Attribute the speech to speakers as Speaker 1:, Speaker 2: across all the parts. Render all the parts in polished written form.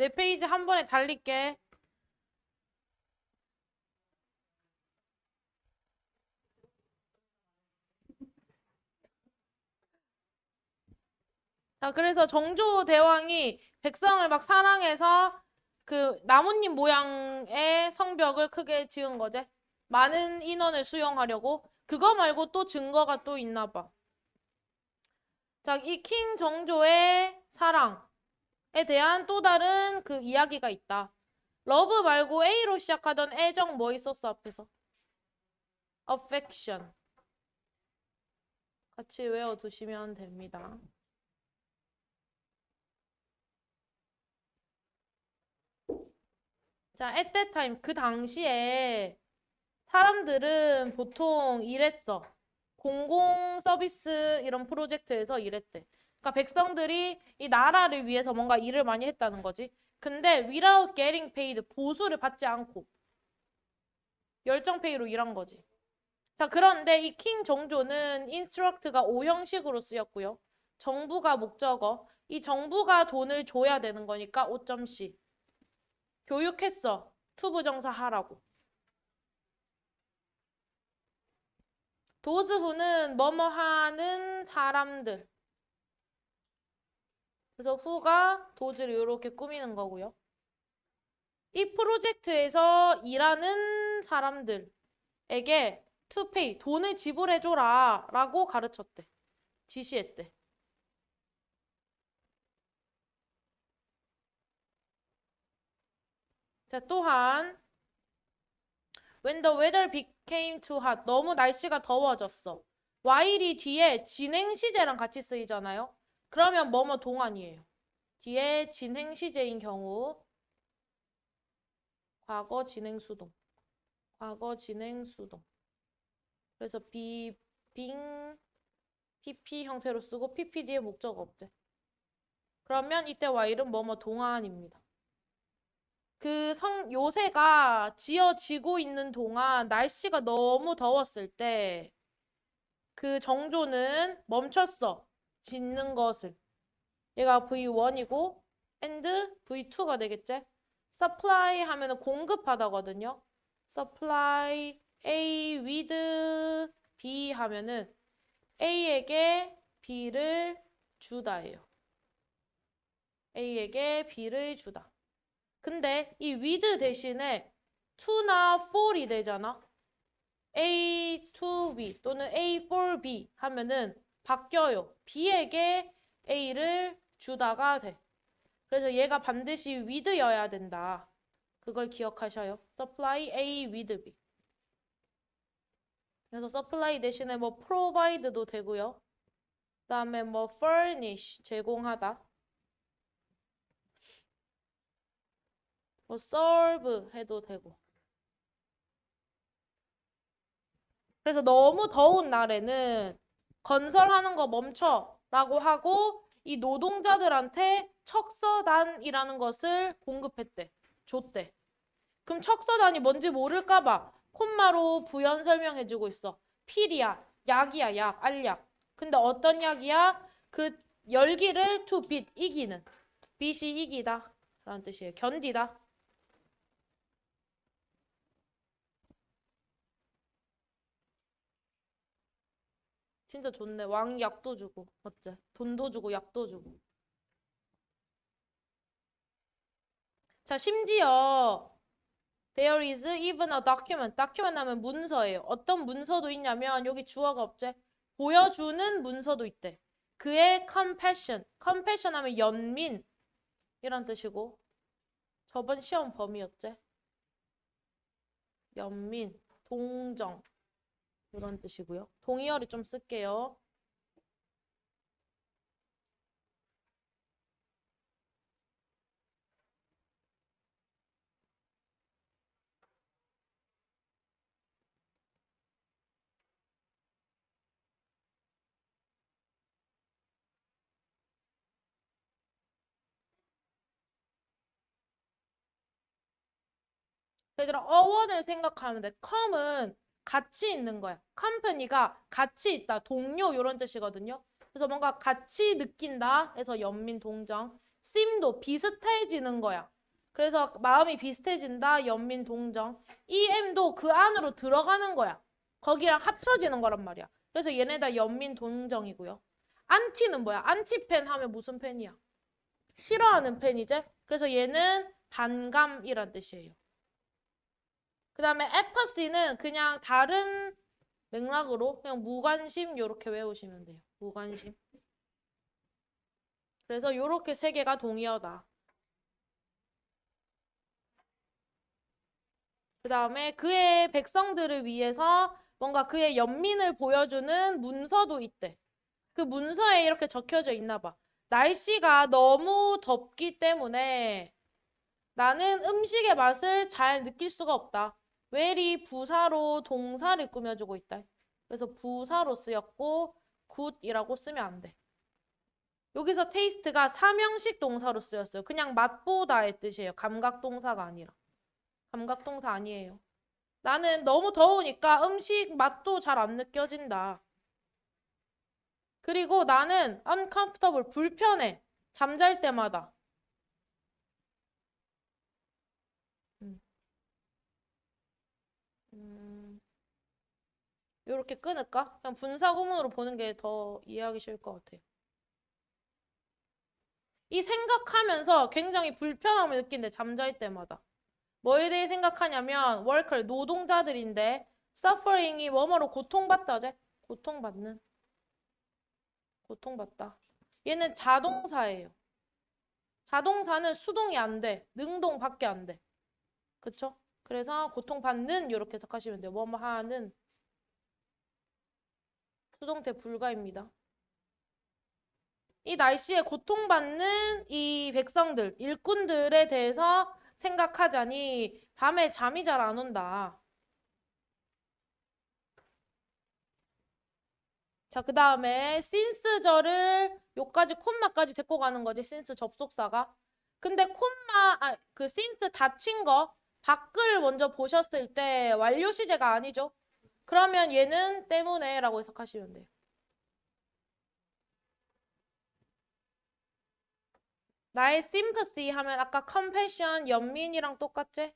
Speaker 1: 네 페이지 한 번에 달릴게. 자, 그래서 정조 대왕이 백성을 막 사랑해서 그 나뭇잎 모양의 성벽을 크게 지은 거지. 많은 인원을 수용하려고. 그거 말고 또 증거가 또 있나 봐. 자, 이 킹 정조의 사랑에 대한 또 다른 그 이야기가 있다. 러브 말고 A로 시작하던 애정 뭐 있었어, 앞에서? affection. 같이 외워두시면 됩니다. 자, at that time, 그 당시에 사람들은 보통 이랬어. 공공 서비스 이런 프로젝트에서 일했대. 그러니까 백성들이 이 나라를 위해서 뭔가 일을 많이 했다는 거지. 근데 without getting paid, 보수를 받지 않고 열정페이로 일한 거지. 자, 그런데 이 킹 정조는 instruct가 O 형식으로 쓰였고요. 정부가 목적어. 이 정부가 돈을 줘야 되는 거니까 O.C. 교육했어. 투부정사 하라고. 도즈후는 뭐뭐 하는 사람들. 그래서 후가 도즈를 이렇게 꾸미는 거고요. 이 프로젝트에서 일하는 사람들에게 to pay, 돈을 지불해줘라 라고 가르쳤대. 지시했대. 자, 또한 when the weather became too hot, 너무 날씨가 더워졌어. while이 뒤에 진행 시제랑 같이 쓰이잖아요. 그러면 뭐뭐 동안이에요. 뒤에 진행 시제인 경우 과거 진행 수동. 과거 진행 수동. 그래서 be, being, pp 형태로 쓰고 ppd의 목적 어제. 그러면 이때 while은 뭐뭐 동안입니다. 그 요새가 지어지고 있는 동안 날씨가 너무 더웠을 때 그 정조는 멈췄어. 짓는 것을. 얘가 V1이고 and V2가 되겠지? supply 하면은 공급하다거든요. supply A with B 하면은 A에게 B를 주다예요. A에게 B를 주다. 근데 이 with 대신에 to나 for이 되잖아. A to B 또는 A for B 하면은 바뀌어요. B에게 A를 주다가 돼. 그래서 얘가 반드시 with여야 된다. 그걸 기억하셔요. supply A with B. 그래서 supply 대신에 뭐 provide도 되고요. 그 다음에 뭐 furnish 제공하다. 뭐 serve 해도 되고. 그래서 너무 더운 날에는 건설하는 거 멈춰 라고 하고 이 노동자들한테 척서단이라는 것을 공급했대. 줬대. 그럼 척서단이 뭔지 모를까 봐 콤마로 부연 설명해주고 있어. 필이야. 약이야. 약. 알약. 근데 어떤 약이야? 그 열기를 to beat. 이기는. beat이 이기다 라는 뜻이에요. 견디다. 진짜 좋네. 왕이 약도 주고. 어째? 돈도 주고 약도 주고. 자, 심지어 there is even a document. document 하면 문서예요. 어떤 문서도 있냐면 여기 주어가 없지? 보여주는 문서도 있대. 그의 compassion. compassion 하면 연민 이란 뜻이고 저번 시험 범위였지? 연민, 동정 이런 뜻이고요. 동의어를 좀 쓸게요. 얘들아, 어원을 생각하면 돼. come은 같이 있는 거야. company가 같이 있다. 동료 이런 뜻이거든요. 그래서 뭔가 같이 느낀다 해서 연민 동정. seem도 비슷해지는 거야. 그래서 마음이 비슷해진다. 연민 동정. em도 그 안으로 들어가는 거야. 거기랑 합쳐지는 거란 말이야. 그래서 얘네 다 연민 동정이고요. 안티는 뭐야? 안티팬 하면 무슨 팬이야? 싫어하는 팬이지? 그래서 얘는 반감이란 뜻이에요. 그 다음에 apathy는 그냥 다른 맥락으로 그냥 무관심 이렇게 외우시면 돼요. 무관심. 그래서 이렇게 세 개가 동의어다. 그 다음에 그의 백성들을 위해서 뭔가 그의 연민을 보여주는 문서도 있대. 그 문서에 이렇게 적혀져 있나 봐. 날씨가 너무 덥기 때문에 나는 음식의 맛을 잘 느낄 수가 없다. 웰이 부사로 동사를 꾸며주고 있다. 그래서 부사로 쓰였고 굿이라고 쓰면 안 돼. 여기서 테이스트가 삼형식 동사로 쓰였어요. 그냥 맛보다의 뜻이에요. 감각동사가 아니라. 감각동사 아니에요. 나는 너무 더우니까 음식 맛도 잘 안 느껴진다. 그리고 나는 uncomfortable, 불편해. 잠잘 때마다. 이렇게 끊을까? 그냥 분사구문으로 보는 게 더 이해하기 쉬울 것 같아요. 이 생각하면서 굉장히 불편함을 느낀대, 잠잘 때마다. 뭐에 대해 생각하냐면 worker, 노동자들인데 suffering이 뭐뭐로 고통받다제? 고통받는. 고통받다. 얘는 자동사예요. 자동사는 수동이 안 돼. 능동밖에 안 돼. 그쵸? 그래서 고통받는 이렇게 해석하시면 돼요. 뭐뭐 하는 수동태 불가입니다. 이 날씨에 고통받는 이 백성들, 일꾼들에 대해서 생각하자니 밤에 잠이 잘 안 온다. 자, 그 다음에 since절을 요까지 콤마까지 데리고 가는 거지. since 접속사가. 근데 그 since 닫힌 거 밖을 먼저 보셨을 때 완료 시제가 아니죠. 그러면 얘는 때문에 라고 해석하시면 돼요. 나의 sympathy 하면 아까 compassion, 연민이랑 똑같지?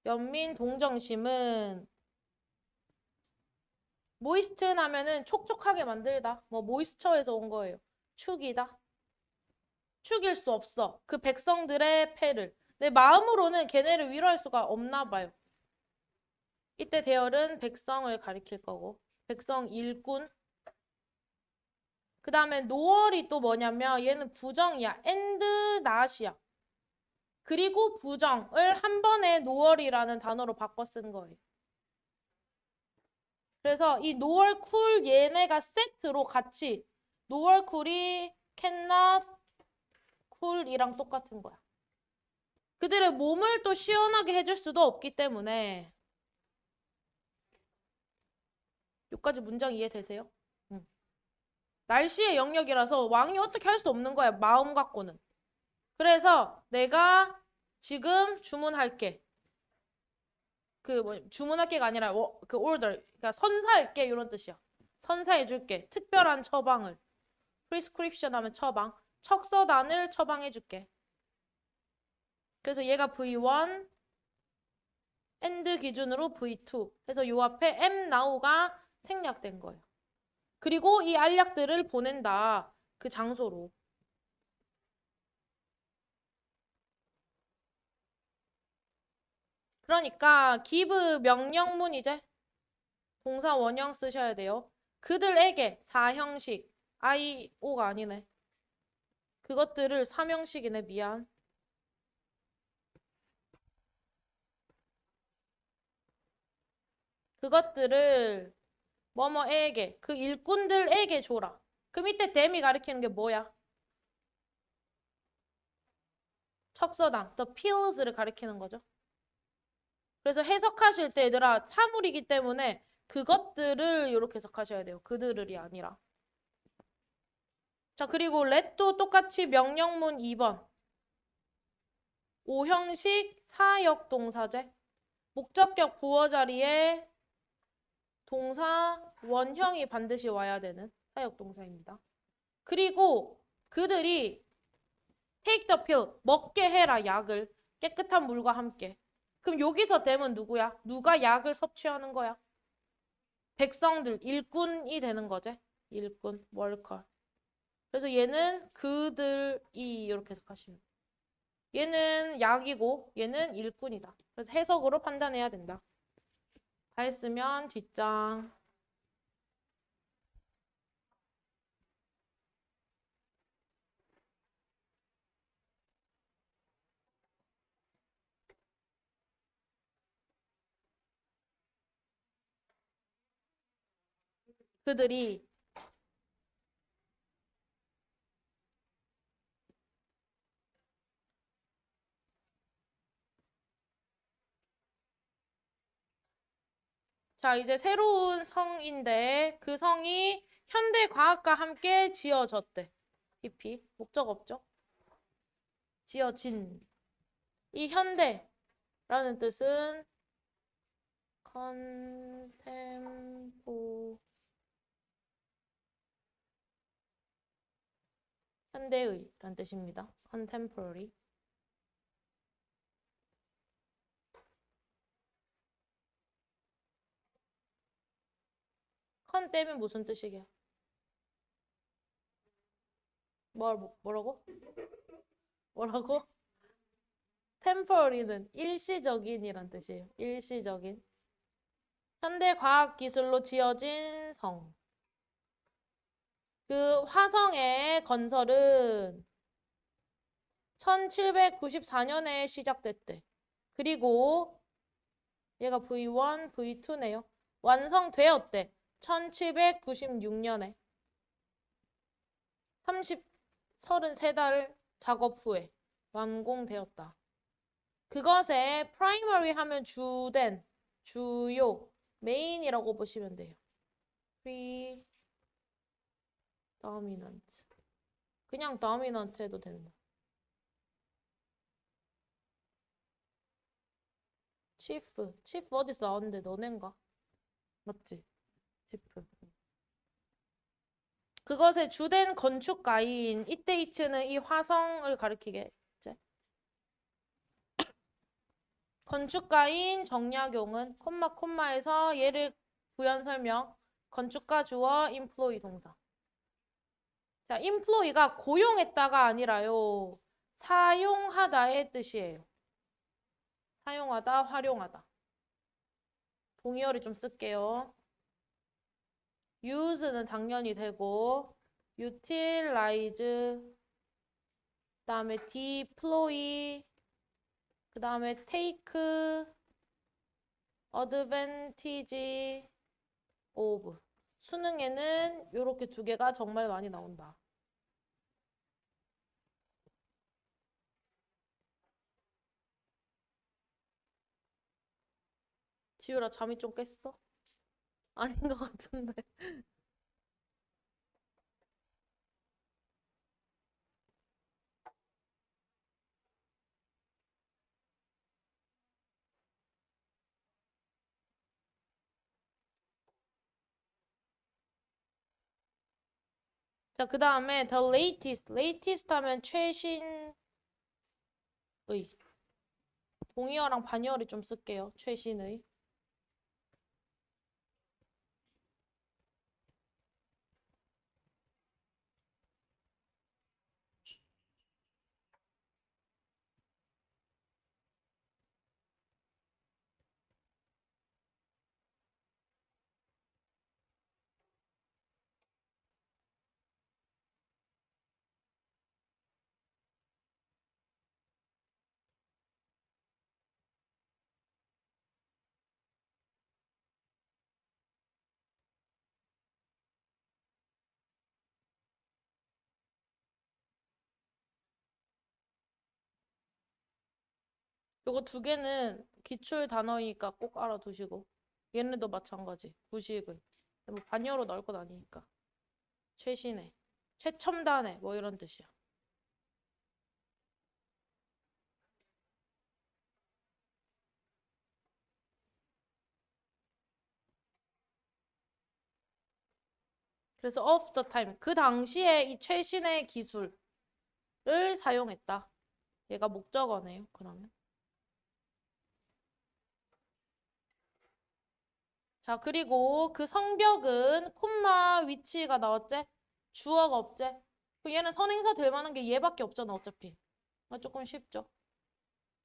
Speaker 1: 연민 동정심은 moisten 하면은 촉촉하게 만들다. 뭐 moisture에서 온 거예요. 축이다. 축일 수 없어. 그 백성들의 패를. 내 마음으로는 걔네를 위로할 수가 없나 봐요. 이때 대열은 백성을 가리킬 거고. 백성 일꾼. 그 다음에 노월이 또 뭐냐면 얘는 부정이야. and not이야. 그리고 부정을 한 번에 노월이라는 단어로 바꿔 쓴 거예요. 그래서 이 노월 쿨 얘네가 세트로 같이 노월 쿨이 cannot 쿨이랑 똑같은 거야. 그들의 몸을 또 시원하게 해줄 수도 없기 때문에 여기까지 문장 이해되세요? 응. 날씨의 영역이라서 왕이 어떻게 할 수 없는 거야. 마음 갖고는. 그래서 내가 지금 주문할게. 주문할게가 아니라 그 order. 그러니까 선사할게 이런 뜻이야. 선사해줄게. 특별한 처방을. prescription 하면 처방. 척서단을 처방해줄게. 그래서 얘가 V1 and 기준으로 V2. 그래서 요 앞에 am now가 생략된 거예요. 그리고 이 알약들을 보낸다. 그 장소로. 그러니까 give 명령문 이제 동사 원형 쓰셔야 돼요. 그들에게 사형식 IO가 아니네. 그것들을 삼형식이네. 미안. 그것들을 뭐뭐에게 그 일꾼들에게 줘라. 그 밑에 them이 가리키는 게 뭐야? 척서당, the pills를 가리키는 거죠. 그래서 해석하실 때 얘들아 사물이기 때문에 그것들을 이렇게 해석하셔야 돼요. 그들을이 아니라. 자, 그리고 let도 똑같이 명령문 2번. 오형식 사역 동사제. 목적격 보어 자리에 동사 원형이 반드시 와야 되는 사역 동사입니다. 그리고 그들이 take the pill, 먹게 해라, 약을. 깨끗한 물과 함께. 그럼 여기서 댐은 누구야? 누가 약을 섭취하는 거야? 백성들, 일꾼이 되는 거지. 일꾼, 월커. 그래서 얘는 그들이 이렇게 해석하시면 돼. 얘는 약이고 얘는 일꾼이다. 그래서 해석으로 판단해야 된다. 다 했으면 뒷장. 그들이 자, 이제 새로운 성인데 그 성이 현대 과학과 함께 지어졌대. 히피 목적 없죠? 지어진. 이 현대라는 뜻은 컨템포 현대의라는 뜻입니다. contemporary. 컨 떼면 무슨 뜻이게요? 뭐라고? 뭐라고? temporary는 일시적인이란 뜻이에요. 일시적인. 현대 과학 기술로 지어진 성. 그 화성의 건설은 1794년에 시작됐대. 그리고 얘가 V1, V2네요. 완성되었대. 1796년에. 33달 작업 후에 완공되었다. 그것에 primary 하면 주된, 주요, 메인이라고 보시면 돼요. predominant. 그냥 dominant 해도 된다. chief 어디서 나왔는데 너넨가? 맞지? chief. 그것의 주된 건축가인 이때 이츠는 이 화성을 가리키게 했지. 건축가인 정약용은 콤마에서 얘를 부연 설명. 건축가 주어 employee 동사. 자, employee가 고용했다가 아니라요. 사용하다의 뜻이에요. 사용하다, 활용하다. 동의어를 좀 쓸게요. use는 당연히 되고 utilize 그다음에 deploy 그다음에 take advantage of 수능에는 이렇게 두 개가 정말 많이 나온다. 지우라 잠이 좀 깼어? 아닌 것 같은데. 자, 그 다음에 the latest 하면 최신의. 동의어랑 반의어를 좀 쓸게요. 최신의. 요거 두 개는 기출 단어이니까 꼭 알아두시고 얘네도 마찬가지. 부식의. 뭐 반의어로 나올 건 아니니까. 최신의. 최첨단의 뭐 이런 뜻이야. 그래서 of the time. 그 당시에 이 최신의 기술. 사용했다. 얘가 목적어네요. 그러면. 자, 그리고 그 성벽은 콤마 위치가 나왔지? 주어가 없지? 그 얘는 선행사 될 만한 게 얘밖에 없잖아, 어차피. 조금 쉽죠.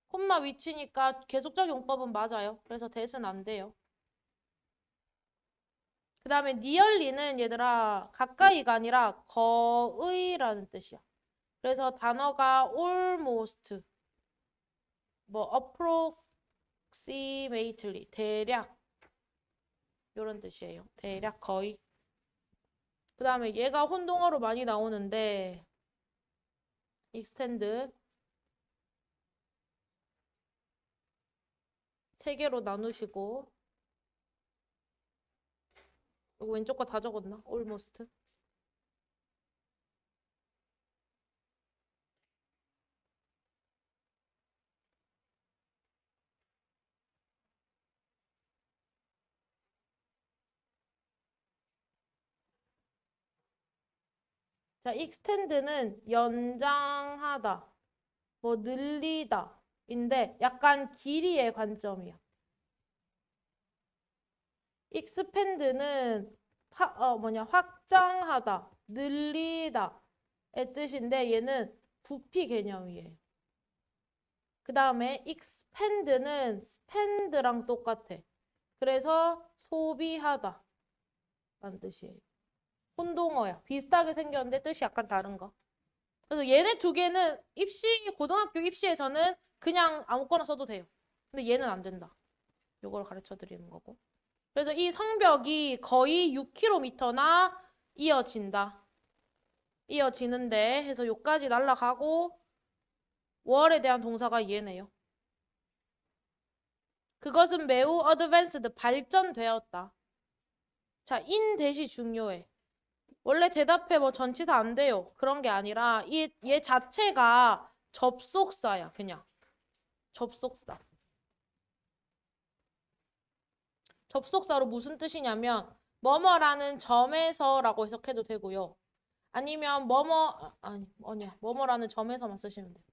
Speaker 1: 콤마 위치니까 계속적 용법은 맞아요. 그래서 대은 안 돼요. 그 다음에 nearly는 얘들아 가까이가 아니라 거의라는 뜻이야. 그래서 단어가 almost, 뭐 approximately, 대략 이런 뜻이에요. 대략 거의. 그 다음에 얘가 혼동어로 많이 나오는데 extend 세 개로 나누시고 이거 왼쪽 거 다 적었나? almost. 자, extend는 연장하다, 뭐 늘리다 인데 약간 길이의 관점이야. expand는 확장하다, 늘리다의 뜻인데 얘는 부피 개념이에요. 그 다음에 expand는 spend랑 똑같아. 그래서 소비하다 라는 뜻이에요. 혼동어야. 비슷하게 생겼는데 뜻이 약간 다른 거. 그래서 얘네 두 개는 고등학교 입시에서는 그냥 아무거나 써도 돼요. 근데 얘는 안 된다. 요걸 가르쳐 드리는 거고. 그래서 이 성벽이 거의 6km나 이어진다. 이어지는데 해서 요까지 날아가고 월에 대한 동사가 얘네요. 그것은 매우 어드밴스드, 발전되었다. 자, in 대시 중요해. 원래 대답해 뭐 전치사 안 돼요. 그런 게 아니라 얘 자체가 접속사야, 그냥. 접속사. 접속사로 무슨 뜻이냐면 뭐뭐라는 점에서라고 해석해도 되고요. 아니면 뭐뭐라는 점에서만 쓰시면 돼요.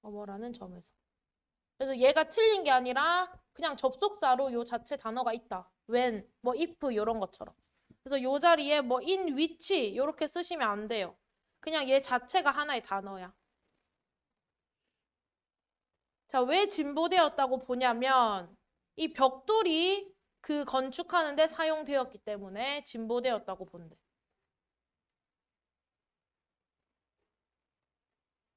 Speaker 1: 뭐뭐라는 점에서. 그래서 얘가 틀린 게 아니라 그냥 접속사로 요 자체 단어가 있다. when, 뭐 if 이런 것처럼. 그래서 요 자리에 뭐 in which 이렇게 쓰시면 안 돼요. 그냥 얘 자체가 하나의 단어야. 자, 왜 진보되었다고 보냐면 이 벽돌이 그 건축하는 데 사용되었기 때문에 진보되었다고 본대.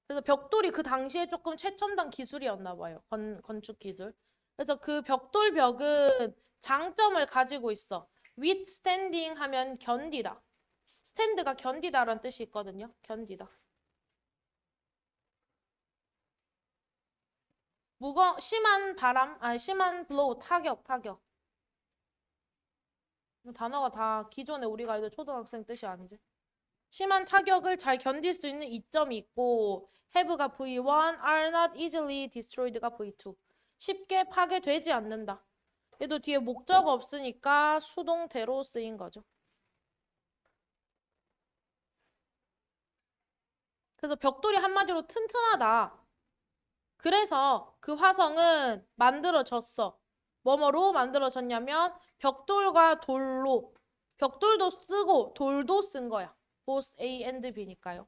Speaker 1: 그래서 벽돌이 그 당시에 조금 최첨단 기술이었나 봐요. 건축 기술. 그래서 그 벽돌벽은 장점을 가지고 있어. withstanding 하면 견디다. stand가 견디다라는 뜻이 있거든요. 견디다. 심한 바람, 심한 blow, 타격. 단어가 다 기존에 우리가 알던 초등학생 뜻이 아니지. 심한 타격을 잘 견딜 수 있는 이점이 있고 have가 V1, are not easily destroyed가 V2. 쉽게 파괴되지 않는다. 얘도 뒤에 목적어 없으니까 수동태로 쓰인 거죠. 그래서 벽돌이 한마디로 튼튼하다. 그래서 그 화성은 만들어졌어. 뭐뭐로 만들어졌냐면 벽돌과 돌로. 벽돌도 쓰고 돌도 쓴 거야. both A and B니까요.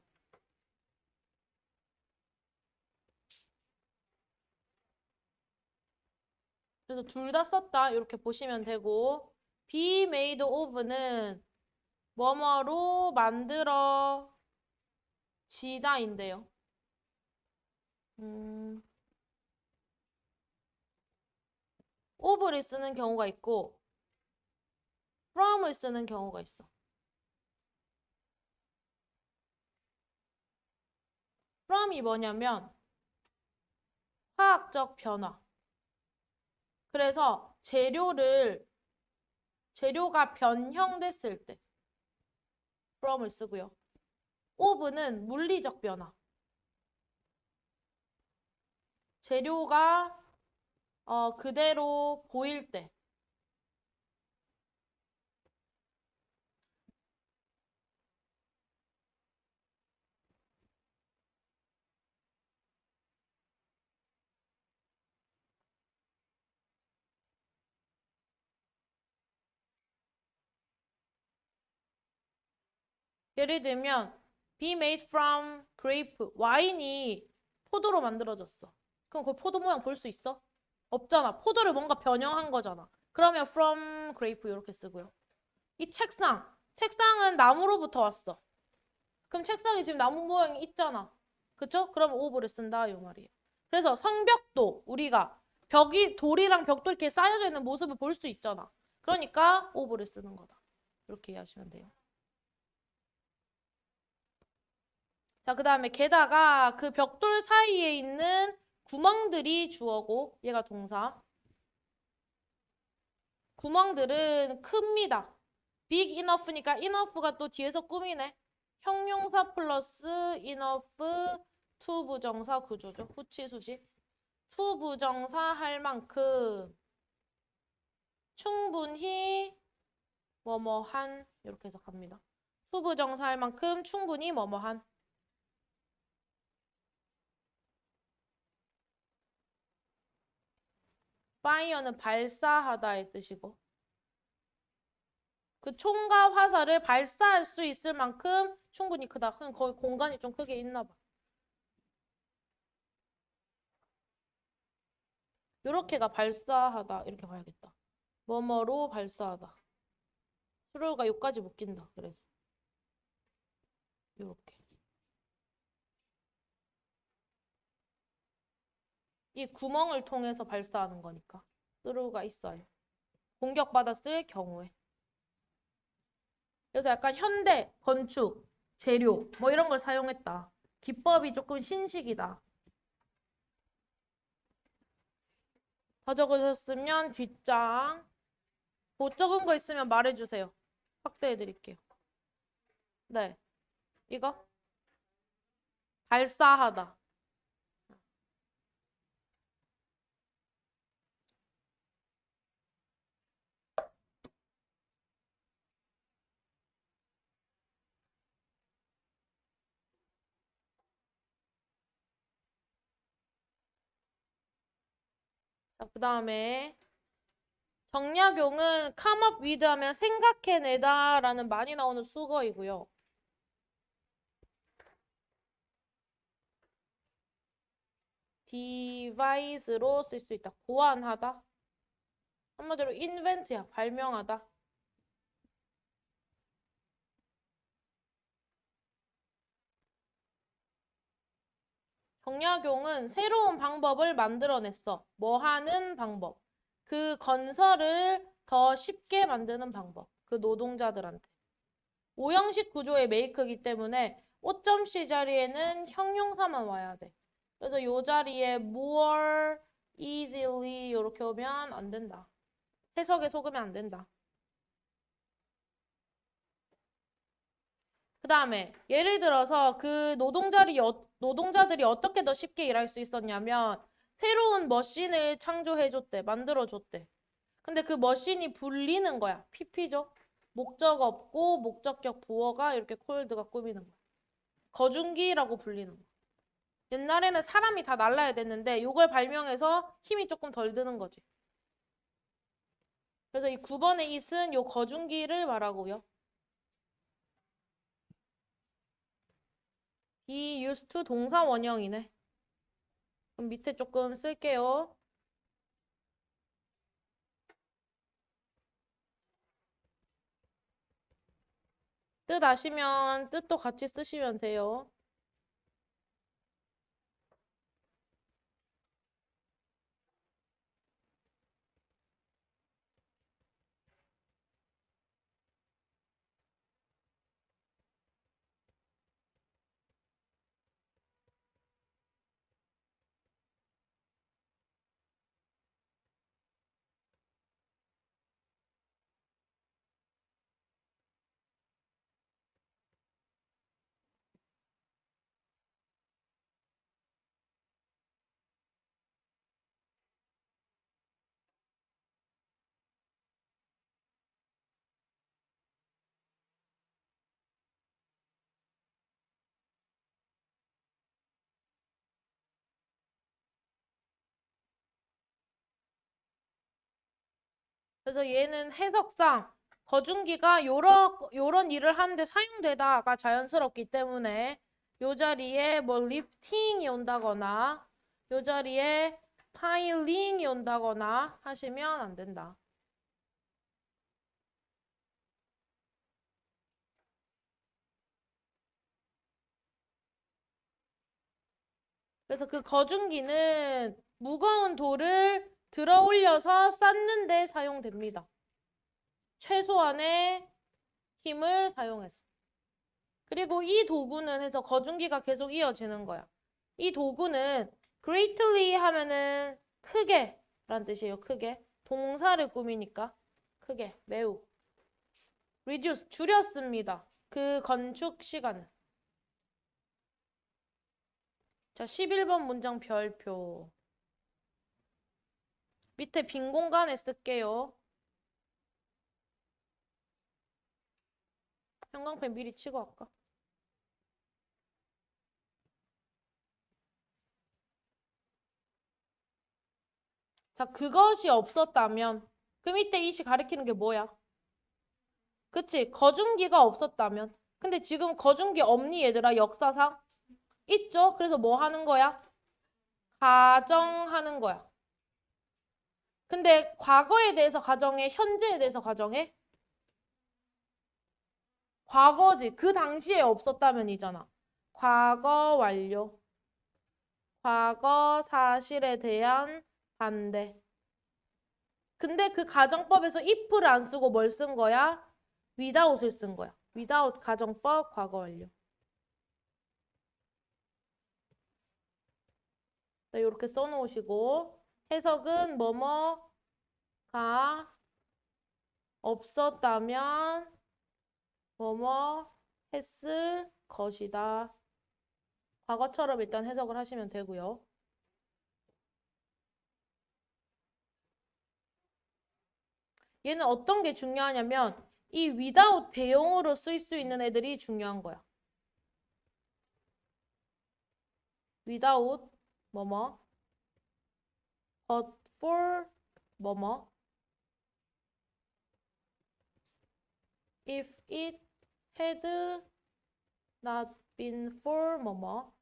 Speaker 1: 그래서 둘 다 썼다 이렇게 보시면 되고 be made of는 뭐뭐로 만들어지다인데요. of를 쓰는 경우가 있고 from을 쓰는 경우가 있어. from이 뭐냐면 화학적 변화. 그래서 재료가 변형됐을 때 from을 쓰고요. of는 물리적 변화. 재료가 그대로 보일 때. 예를 들면 be made from grape. 와인이 포도로 만들어졌어. 그럼 그 포도 모양 볼 수 있어? 없잖아. 포도를 뭔가 변형한 거잖아. 그러면 from grape 이렇게 쓰고요. 이 책상. 책상은 나무로부터 왔어. 그럼 책상이 지금 나무 모양이 있잖아. 그쵸? 그럼 오브를 쓴다 이 말이에요. 그래서 성벽도 우리가 벽이 돌이랑 벽돌 이렇게 쌓여져 있는 모습을 볼 수 있잖아. 그러니까 오브를 쓰는 거다. 이렇게 이해하시면 돼요. 자, 그 다음에 게다가 그 벽돌 사이에 있는 구멍들이 주어고 얘가 동사. 구멍들은 큽니다. big enough니까 enough가 또 뒤에서 꾸미네. 형용사 플러스 enough to 부정사 구조죠. 후치수식. to 부정사 할 만큼 충분히 뭐뭐한 이렇게 해석합니다. to 부정사 할 만큼 충분히 뭐뭐한. fire는 발사하다의 뜻이고 그 총과 화살을 발사할 수 있을 만큼 충분히 크다. 그럼 거의 공간이 좀 크게 있나 봐. 요렇게가 발사하다 이렇게 봐야겠다. 뭐뭐로 발사하다. 수로가 여기까지 묶인다. 그래서 요렇게. 이 구멍을 통해서 발사하는 거니까 수로가 있어요. 공격받았을 경우에. 그래서 약간 현대, 건축, 재료 뭐 이런 걸 사용했다. 기법이 조금 신식이다. 더 적으셨으면 뒷장. 못 적은 거 있으면 말해주세요. 확대해 드릴게요. 네. 이거? 발사하다. 자, 그 다음에 정약용은 come up with 하면 생각해내다 라는 많이 나오는 수거이고요. device로 쓸 수 있다. 고안하다. 한마디로 invent야. 발명하다. 정약용은 새로운 방법을 만들어냈어. 뭐 하는 방법. 그 건설을 더 쉽게 만드는 방법. 그 노동자들한테. 오형식 구조의 메이크이기 때문에 5.c 자리에는 형용사만 와야 돼. 그래서 이 자리에 more easily 이렇게 오면 안 된다. 해석에 속으면 안 된다. 그 다음에 예를 들어서 그 노동자들이 어떻게 더 쉽게 일할 수 있었냐면 새로운 머신을 창조해줬대. 만들어줬대. 근데 그 머신이 불리는 거야. PP죠. 목적 없고 목적격 보어가 이렇게 콜드가 꾸미는 거야. 거중기라고 불리는 거야. 옛날에는 사람이 다 날라야 됐는데 이걸 발명해서 힘이 조금 덜 드는 거지. 그래서 이 9번의 it은 요 거중기를 말하고요. be used to 동사 원형이네. 그럼 밑에 조금 쓸게요. 뜻 아시면 뜻도 같이 쓰시면 돼요. 그래서 얘는 해석상 거중기가 요런 일을 하는데 사용되다가 자연스럽기 때문에 요 자리에 뭐 lifting이 온다거나 요 자리에 piling이 온다거나 하시면 안 된다. 그래서 그 거중기는 무거운 돌을 들어 올려서 쌓는 데 사용됩니다. 최소한의 힘을 사용해서. 그리고 이 도구는 해서 거중기가 계속 이어지는 거야. 이 도구는 greatly 하면은 크게 라는 뜻이에요. 크게. 동사를 꾸미니까 크게, 매우. reduce, 줄였습니다. 그 건축 시간을. 자, 11번 문장 별표. 밑에 빈 공간에 쓸게요. 형광펜 미리 치고 갈까? 자, 그것이 없었다면 그럼 이때 이시 가리키는 게 뭐야? 그치? 거중기가 없었다면. 근데 지금 거중기 없니 얘들아 역사상? 있죠? 그래서 뭐 하는 거야? 가정하는 거야. 근데 과거에 대해서 가정해? 현재에 대해서 가정해? 과거지. 그 당시에 없었다면이잖아. 과거 완료. 과거 사실에 대한 반대. 근데 그 가정법에서 if를 안 쓰고 뭘 쓴 거야? without을 쓴 거야. without 가정법 과거 완료. 네, 이렇게 써놓으시고 해석은 뭐뭐가 없었다면 뭐뭐 했을 것이다. 과거처럼 일단 해석을 하시면 되고요. 얘는 어떤 게 중요하냐면 이 without 대용으로 쓸 수 있는 애들이 중요한 거야. without 뭐뭐 but for 뭐뭐 if it had not been for 뭐뭐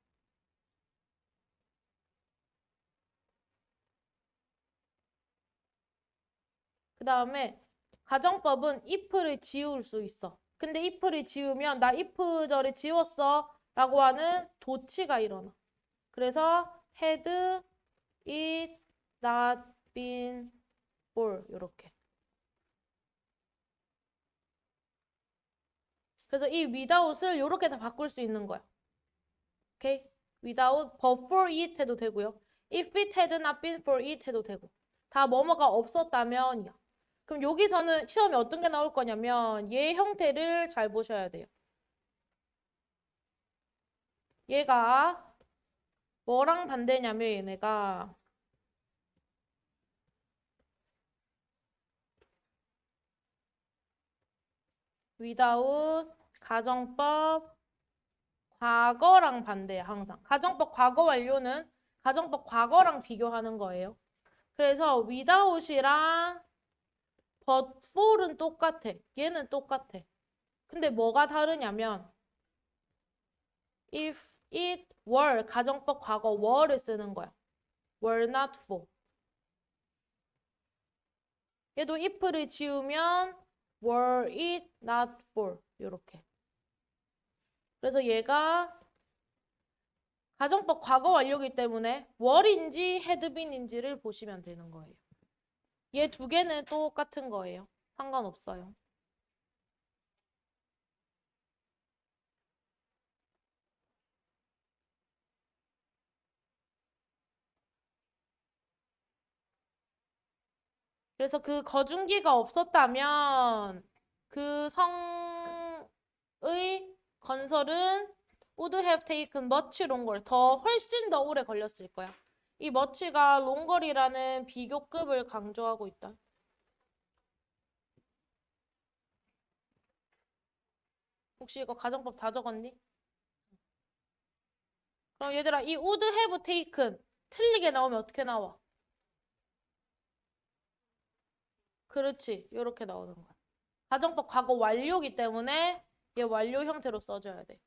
Speaker 1: 그 다음에 가정법은 if를 지울 수 있어. 근데 if를 지우면 나 if 절에 지웠어 라고 하는 도치가 일어나. 그래서 had it not been for 이렇게. 그래서 이 without을 이렇게 다 바꿀 수 있는 거야. 오케이? without but for it 해도 되고요. if it had not been for it 해도 되고. 다 뭐뭐가 없었다면이야. 그럼 여기서는 시험에 어떤 게 나올 거냐면 얘 형태를 잘 보셔야 돼요. 얘가 뭐랑 반대냐면 얘네가 without 가정법 과거랑 반대야 항상. 가정법 과거 완료는 가정법 과거랑 비교하는 거예요. 그래서 without이랑 but for은 똑같아. 얘는 똑같아. 근데 뭐가 다르냐면 if it were 가정법 과거 were를 쓰는 거야. were not for. 얘도 if를 지우면 were it not for 이렇게. 그래서 얘가 가정법 과거 완료이기 때문에 were인지 had been인지를 보시면 되는 거예요. 얘 두 개는 똑같은 거예요. 상관없어요. 그래서 그 거중기가 없었다면 그 성의 건설은 would have taken much longer. 더 훨씬 더 오래 걸렸을 거야. 이 much가 롱걸이라는 비교급을 강조하고 있다. 혹시 이거 가정법 다 적었니? 그럼 얘들아 이 would have taken 틀리게 나오면 어떻게 나와? 그렇지. 이렇게 나오는 거야. 가정법 과거 완료기 때문에 얘 완료 형태로 써줘야 돼.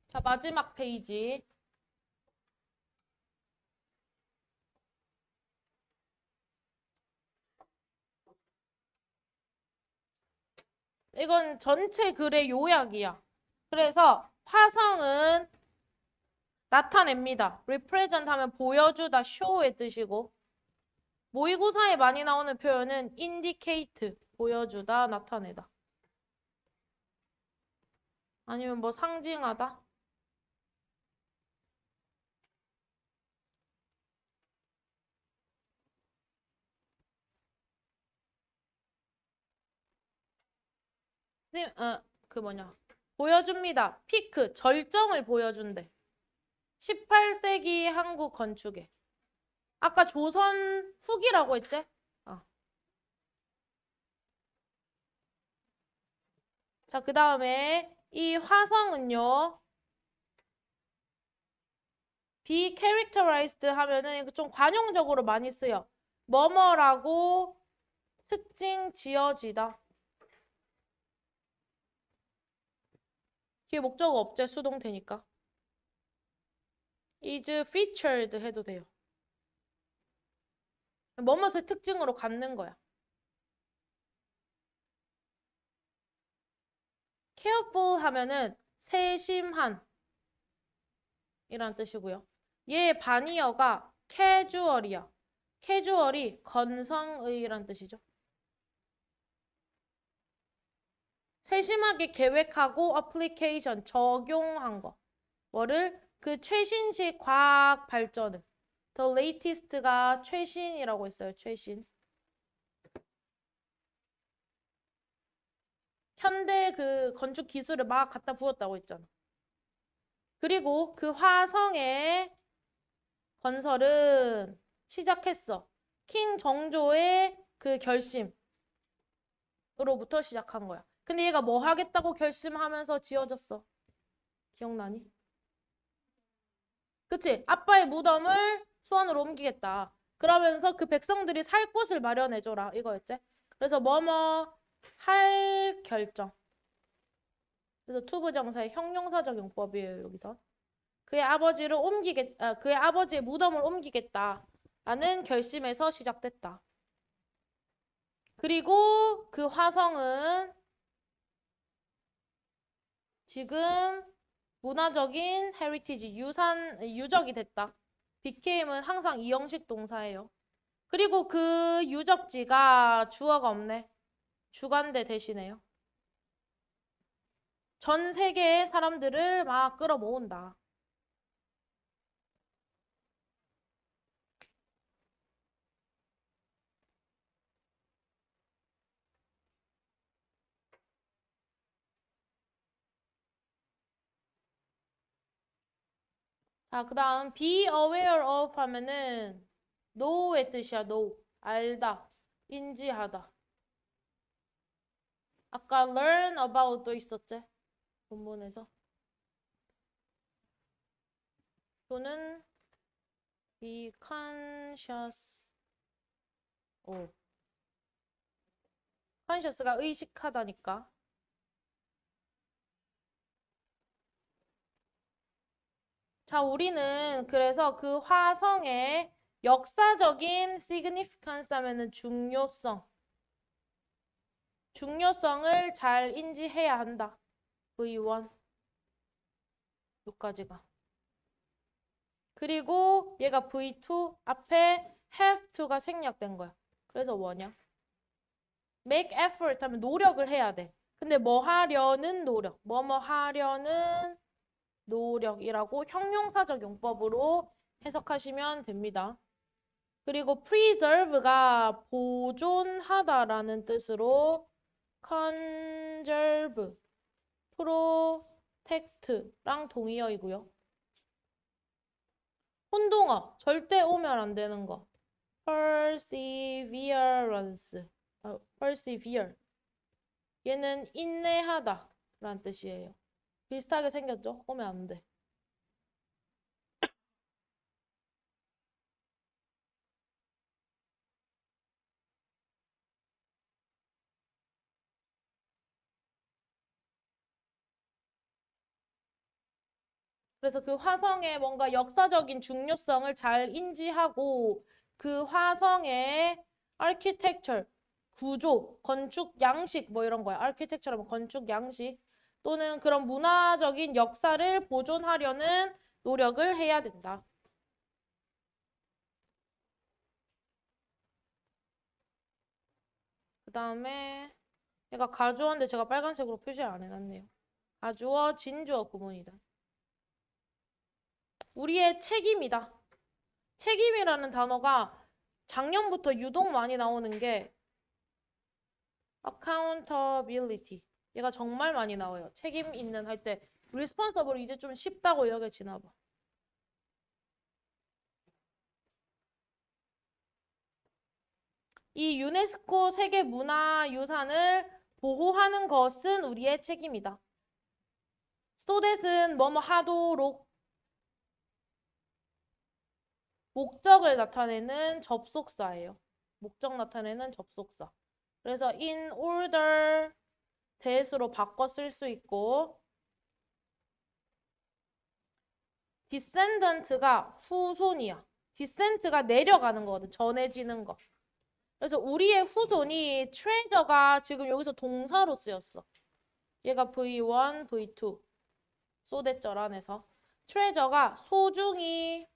Speaker 1: 자, 마지막 페이지. 이건 전체 글의 요약이야. 그래서 화성은 나타냅니다. represent 하면 보여주다, show의 뜻이고 모의고사에 많이 나오는 표현은 indicate, 보여주다, 나타내다. 아니면 뭐 상징하다. 그 뭐냐. 보여줍니다. 피크, 절정을 보여준대. 18세기 한국 건축에. 아까 조선 후기라고 했지? 자, 그 다음에 이 화성은요. be characterized 하면은 좀 관용적으로 많이 쓰여. 뭐뭐라고 특징 지어지다. 뒤에 목적어 없제 수동태니까. is featured 해도 돼요. 뭐뭇을 특징으로 갖는 거야. careful 하면은 세심한 이란 뜻이고요. 얘 반이어가 casual이야. casual이 건성의란 뜻이죠. 세심하게 계획하고 application 적용한 거. 뭐를? 그 최신식 과학 발전을. The latest가 최신이라고 했어요. 최신. 현대 그 건축 기술을 막 갖다 부었다고 했잖아. 그리고 그 화성의 건설은 시작했어. 킹 정조의 그 결심으로부터 시작한 거야. 근데 얘가 뭐 하겠다고 결심하면서 지어졌어? 기억나니? 그치? 아빠의 무덤을 수원으로 옮기겠다. 그러면서 그 백성들이 살 곳을 마련해줘라. 이거였지? 그래서 뭐뭐 할 결정. 그래서 투부정사의 형용사적 용법이에요. 여기서. 그의 아버지의 무덤을 옮기겠다라는 결심에서 시작됐다. 그리고 그 화성은 지금 문화적인 헤리티지, 유적이 됐다. became은 항상 이형식 동사예요. 그리고 그 유적지가 주어가 없네. 주관대 대신에요. 전 세계의 사람들을 막 끌어모은다. 자, 그 다음 be aware of 하면은 know의 뜻이야. know. 알다. 인지하다. 아까 learn about도 있었지? 본문에서. 또는 be conscious. conscious가 의식하다니까. 자, 우리는 그래서 그 화성의 역사적인 significance 하면은 중요성을 잘 인지해야 한다. V1 여기까지가. 그리고 얘가 V2 앞에 have to가 생략된 거야. 그래서 뭐냐? make effort 하면 노력을 해야 돼. 근데 뭐 하려는 노력, 뭐뭐 하려는 노력이라고 형용사적 용법으로 해석하시면 됩니다. 그리고 preserve가 보존하다라는 뜻으로 conserve, protect랑 동의어이고요. 혼동어, 절대 오면 안 되는 거. perseverance, persevere. 얘는 인내하다 라는 뜻이에요. 비슷하게 생겼죠? 오면 안 돼. 그래서 그 화성의 뭔가 역사적인 중요성을 잘 인지하고 그 화성의 architecture, 구조, 건축 양식 뭐 이런 거야. architecture하면 건축 양식 또는 그런 문화적인 역사를 보존하려는 노력을 해야 된다. 그 다음에 얘가 가주어인데 제가 빨간색으로 표시를 안 해놨네요. 가주어, 진주어 구문이다. 우리의 책임이다. 책임이라는 단어가 작년부터 유독 많이 나오는 게 accountability. 얘가 정말 많이 나와요. 책임 있는 할 때 responsible 이제 좀 쉽다고 여겨지나 봐. 이 유네스코 세계문화유산을 보호하는 것은 우리의 책임이다. so that은 뭐뭐 하도록 목적을 나타내는 접속사예요. 목적 나타내는 접속사. 그래서 in order that으로 바꿔 쓸 수 있고 descendant가 후손이야. descent가 내려가는 거거든. 전해지는 거. 그래서 우리의 후손이 treasure가 지금 여기서 동사로 쓰였어. 얘가 V1, V2. 소대절 안에서. treasure가 소중히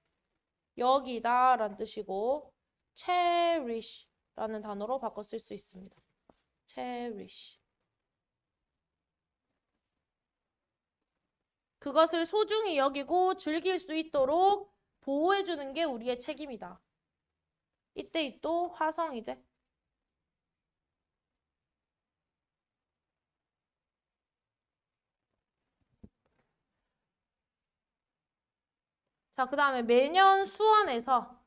Speaker 1: 여기다 라는 뜻이고 cherish 라는 단어로 바꿔 쓸 수 있습니다. cherish. 그것을 소중히 여기고 즐길 수 있도록 보호해주는 게 우리의 책임이다. 이때 또 화성이제. 자, 그 다음에 매년 수원에서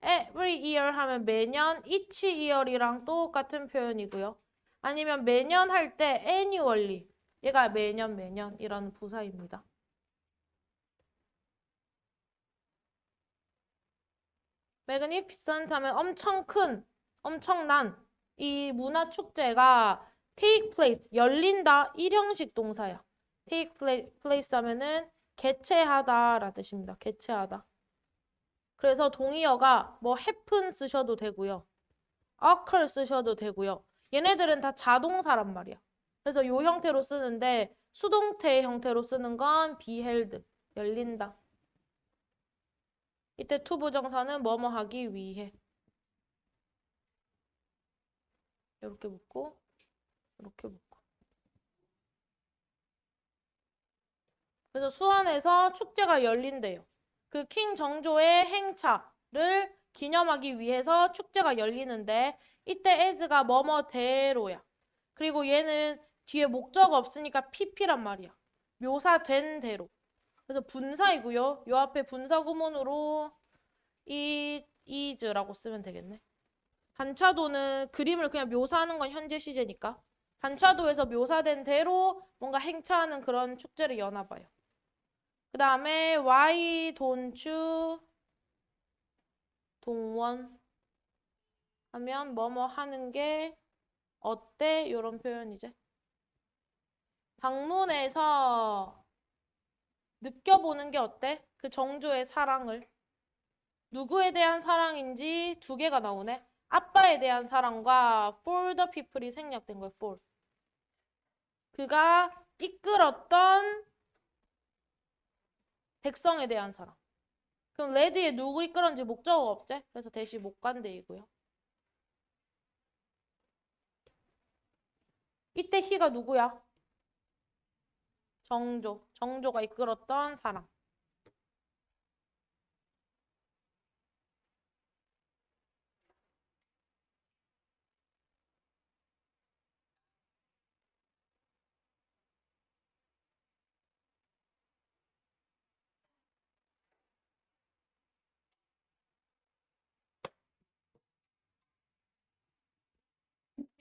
Speaker 1: every year 하면 매년 each year이랑 똑같은 표현이고요. 아니면 매년 할 때 annually. 얘가 매년이라는 부사입니다. magnificent 하면 엄청 큰, 엄청난 이 문화 축제가 take place, 열린다, 일형식 동사야. take place 하면은 개최하다 라는 뜻입니다. 개최하다. 그래서 동의어가 뭐 happen 쓰셔도 되고요. occur 쓰셔도 되고요. 얘네들은 다 자동사란 말이야. 그래서 요 형태로 쓰는데 수동태 형태로 쓰는 건 beheld, 열린다. 이때 투부정사는 뭐뭐 하기 위해. 이렇게 묶고 이렇게 묶고. 그래서 수원에서 축제가 열린대요. 그 킹 정조의 행차를 기념하기 위해서 축제가 열리는데 이때 as가 뭐뭐대로야. 그리고 얘는 뒤에 목적 없으니까 pp란 말이야. 묘사된 대로. 그래서 분사이고요. 요 앞에 분사 구문으로 is라고 쓰면 되겠네. 반차도는 그림을 그냥 묘사하는 건 현재 시제니까. 반차도에서 묘사된 대로 뭔가 행차하는 그런 축제를 여나 봐요. 그 다음에 why don't you 동원 하면 뭐뭐 하는 게 어때? 이런 표현이지. 방문해서 느껴보는 게 어때? 그 정조의 사랑을. 누구에 대한 사랑인지 두 개가 나오네. 아빠에 대한 사랑과 for the people이 생략된 거예요. for. 그가 이끌었던 백성에 대한 사랑. 그럼 레드에 누구 이끌었는지 목적어가 없지? 그래서 대시 목관대이고요. 이때 희가 누구야? 정조. 정조가 이끌었던 사랑.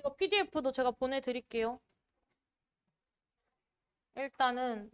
Speaker 1: 이거 PDF도 제가 보내드릴게요. 일단은